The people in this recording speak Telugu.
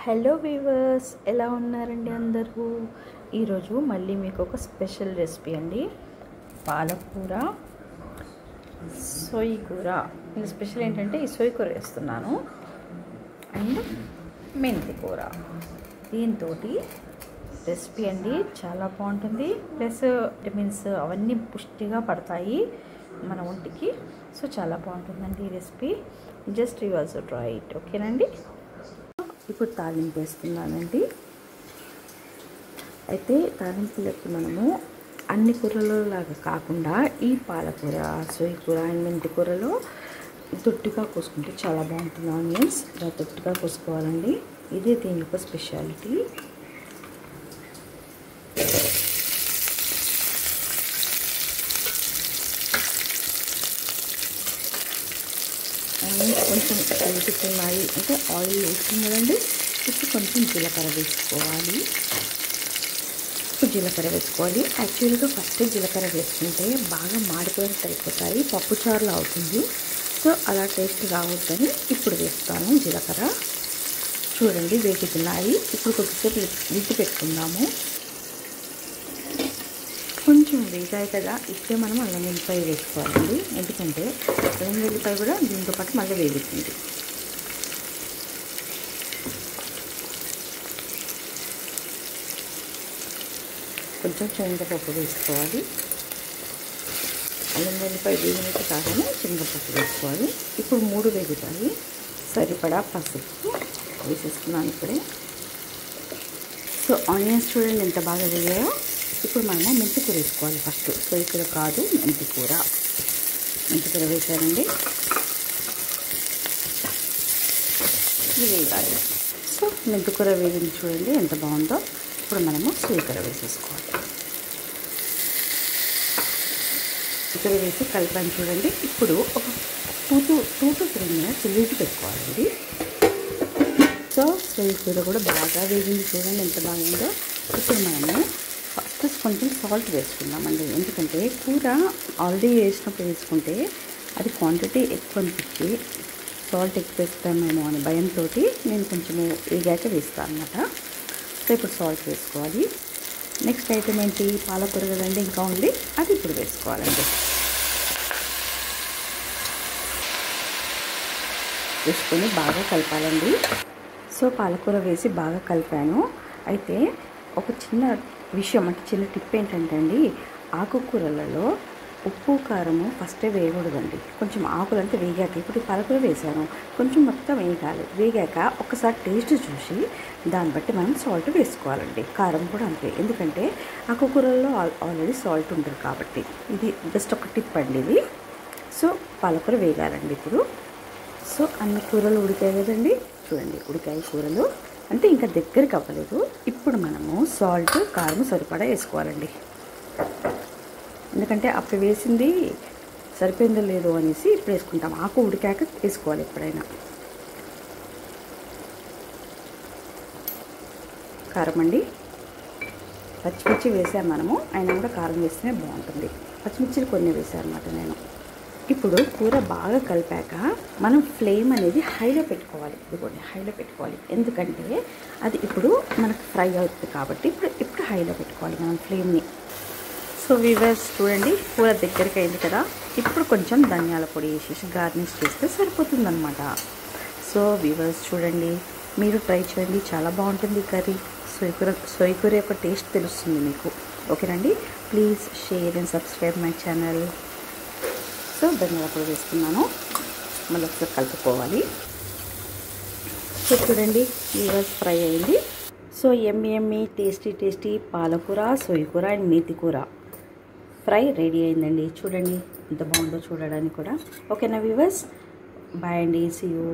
హలో వీవర్స్, ఎలా ఉన్నారండి అందరూ? ఈరోజు మళ్ళీ మీకు ఒక స్పెషల్ రెసిపీ అండి, పాలకూర సొయ్యి కూర. ఇది స్పెషల్ ఏంటంటే ఈ సొయ్యి కూర వేస్తున్నాను అండ్ మెంతి కూర. దీంతో రెసిపీ అండి చాలా బాగుంటుంది. ప్లస్ విటమిన్స్ అవన్నీ పుష్టిగా పడతాయి మన ఒంటికి. సో చాలా బాగుంటుందండి ఈ recipe. Just you also try it. ఓకేనండి. ఇప్పుడు తాలింపు వేస్తున్నానండి. అయితే తాలింపులకి మనము అన్ని కూరలో లాగా కాకుండా ఈ పాలకూర, సొయ్యి కూర అండ్ మెంతి కూరలో దొడ్డుగా కోసుకుంటే చాలా బాగుంటుంది. ఆనియన్స్ ఇలా దొడ్డుగా కోసుకోవాలండి. ఇదే దీని యొక్క స్పెషాలిటీ. కొంచెం వేసుకున్నాయి అంటే ఆయిల్ వేసుకుని కదండి. ఇప్పుడు కొంచెం జీలకర్ర వేసుకోవాలి. జీలకర్ర వేసుకోవాలి. యాక్చువల్గా ఫస్ట్ జీలకర్ర వేసుకుంటే బాగా మాడిపోయినట్టు అయిపోతాయి, పప్పుచారులు అవుతుంది. సో అలా టేస్ట్ రావద్దని ఇప్పుడు వేస్తాను జీలకర్ర. చూడండి వేగుతున్నాయి. ఇప్పుడు కొద్దిసేపు లిడ్ పెట్టుకుందాము. కొంచెం వేగాయి కదా, ఇప్పుడే మనం అల్లం వెల్లిపాయ వేసుకోవాలండి. ఎందుకంటే అల్లం వెల్లిపాయ కూడా దీంతో పాటు మళ్ళీ వేగుతుంది. కొంచెం శనగపప్పు వేసుకోవాలి. అల్లం వెల్లిపాయ వేగినట్టు కాగానే శనగపప్పు వేసుకోవాలి. ఇప్పుడు 3 వేగుతాయి. సరిపడా పసుపు వేసేసుకున్నాను ఇప్పుడే. సో ఆనియన్స్ చూడండి ఎంత బాగా వేగాయో. ఇప్పుడు మనము మెంతి కూర వేసుకోవాలి ఫస్ట్. సొయ్యి కూర కాదు, మెంతి కూర. మెంతి కూర వేసానండి. ఇది వేగాలి. సో మెంతి కూర వేగింది చూడండి ఎంత బాగుందో. ఇప్పుడు మనము సొయ్యి కూర వేసేసుకోవాలి. కూర వేసి కలిపాను చూడండి. ఇప్పుడు ఒక 2 to 3 minutes లిడ్ పెట్టుకోవాలండి. సో సొయ్యి కూర కూడా బాగా వేగింది చూడండి ఎంత బాగుందో. ఇప్పుడు మనము ఫస్ట్ కొంచెం సాల్ట్ వేసుకుందామండి. ఎందుకంటే కూర ఆల్రెడీ వేసినప్పుడు వేసుకుంటే అది క్వాంటిటీ ఎక్కువ అనిపించి సాల్ట్ ఎక్కువ వేస్తామేమో అని భయంతో నేను కొంచెము వేగాక వేస్తాను అన్నమాట. సో ఇప్పుడు సాల్ట్ వేసుకోవాలి. నెక్స్ట్ ఐటమ్ ఏంటి? పాలకూర కదండి ఇంకా ఉంది, అది ఇప్పుడు వేసుకోవాలండి. వేసుకొని బాగా కలపాలండి. సో పాలకూర వేసి బాగా కలిపాను. అయితే ఒక చిన్న విషయం అంటే చిన్న టిప్ ఏంటంటే అండి, ఆకుకూరలలో ఉప్పు కారము ఫస్టే వేయకూడదండి. కొంచెం ఆకులు అంటే వేగాక, ఇప్పుడు పాలకూర వేసాను కొంచెం మొత్తం వేగాలి. వేగాక ఒకసారి టేస్ట్ చూసి దాన్ని బట్టి మనం సాల్ట్ వేసుకోవాలండి. కారం కూడా అంతే, ఎందుకంటే ఆకుకూరల్లో ఆల్రెడీ సాల్ట్ ఉంటుంది కాబట్టి. ఇది జస్ట్ ఒక టిప్ అండి ఇది. సో పాలకూర వేగాలండి ఇప్పుడు. సో అన్ని కూరలు ఉడికాయి కదండి, చూడండి ఉడికాయి కూరలు. అంటే ఇంకా దగ్గరికి అవ్వలేదు. ఇప్పుడు మనము సాల్ట్, కారం సరిపడా వేసుకోవాలండి. ఎందుకంటే అప్పుడు వేసింది సరిపోయిందో లేదో అనేసి ఇప్పుడు వేసుకుంటాం. ఆకు ఉడికాక వేసుకోవాలి ఎప్పుడైనా. కారం అండి, పచ్చిమిర్చి వేసాను మనము, అయినా కూడా కారం వేస్తేనే బాగుంటుంది. పచ్చిమిర్చిలు కొన్ని వేసాను అన్నమాట నేను. ఇప్పుడు కూర బాగా కలిపాక మనం ఫ్లేమ్ అనేది హైలో పెట్టుకోవాలి. ఇదిగోండి హైలో పెట్టుకోవాలి, ఎందుకంటే అది ఇప్పుడు మనకు ఫ్రై అవుతుంది కాబట్టి ఇప్పుడు హైలో పెట్టుకోవాలి మనం ఫ్లేమ్ని. సో వీవర్స్ చూడండి కూర దగ్గరికి అయింది కదా. ఇప్పుడు కొంచెం ధనియాల పొడి వేసేసి గార్నిష్ చేస్తే సరిపోతుందన్నమాట. సో వీవర్స్ చూడండి, మీరు ట్రై చేయండి, చాలా బాగుంటుంది కర్రీ. సొయ్యి కూర యొక్క టేస్ట్ తెలుస్తుంది మీకు. ఓకేనండి. Please share and subscribe my channel. So ధనియాల పొడి వేస్తున్నాను, మళ్ళీ ఒకసారి కలుపుకోవాలి. సో చూడండి వీవర్స్ ఫ్రై అయింది. సో ఎమ్మి టేస్టీ పాలకూర, సొయ్యి కూర అండ్ మెంతి కూర ఫ్రై రెడీ అయిందండి. చూడండి ఎంత బాగుందో చూడడానికి కూడా. ఓకేనా వీవర్స్, బాయ్ అండి, సీ యూ.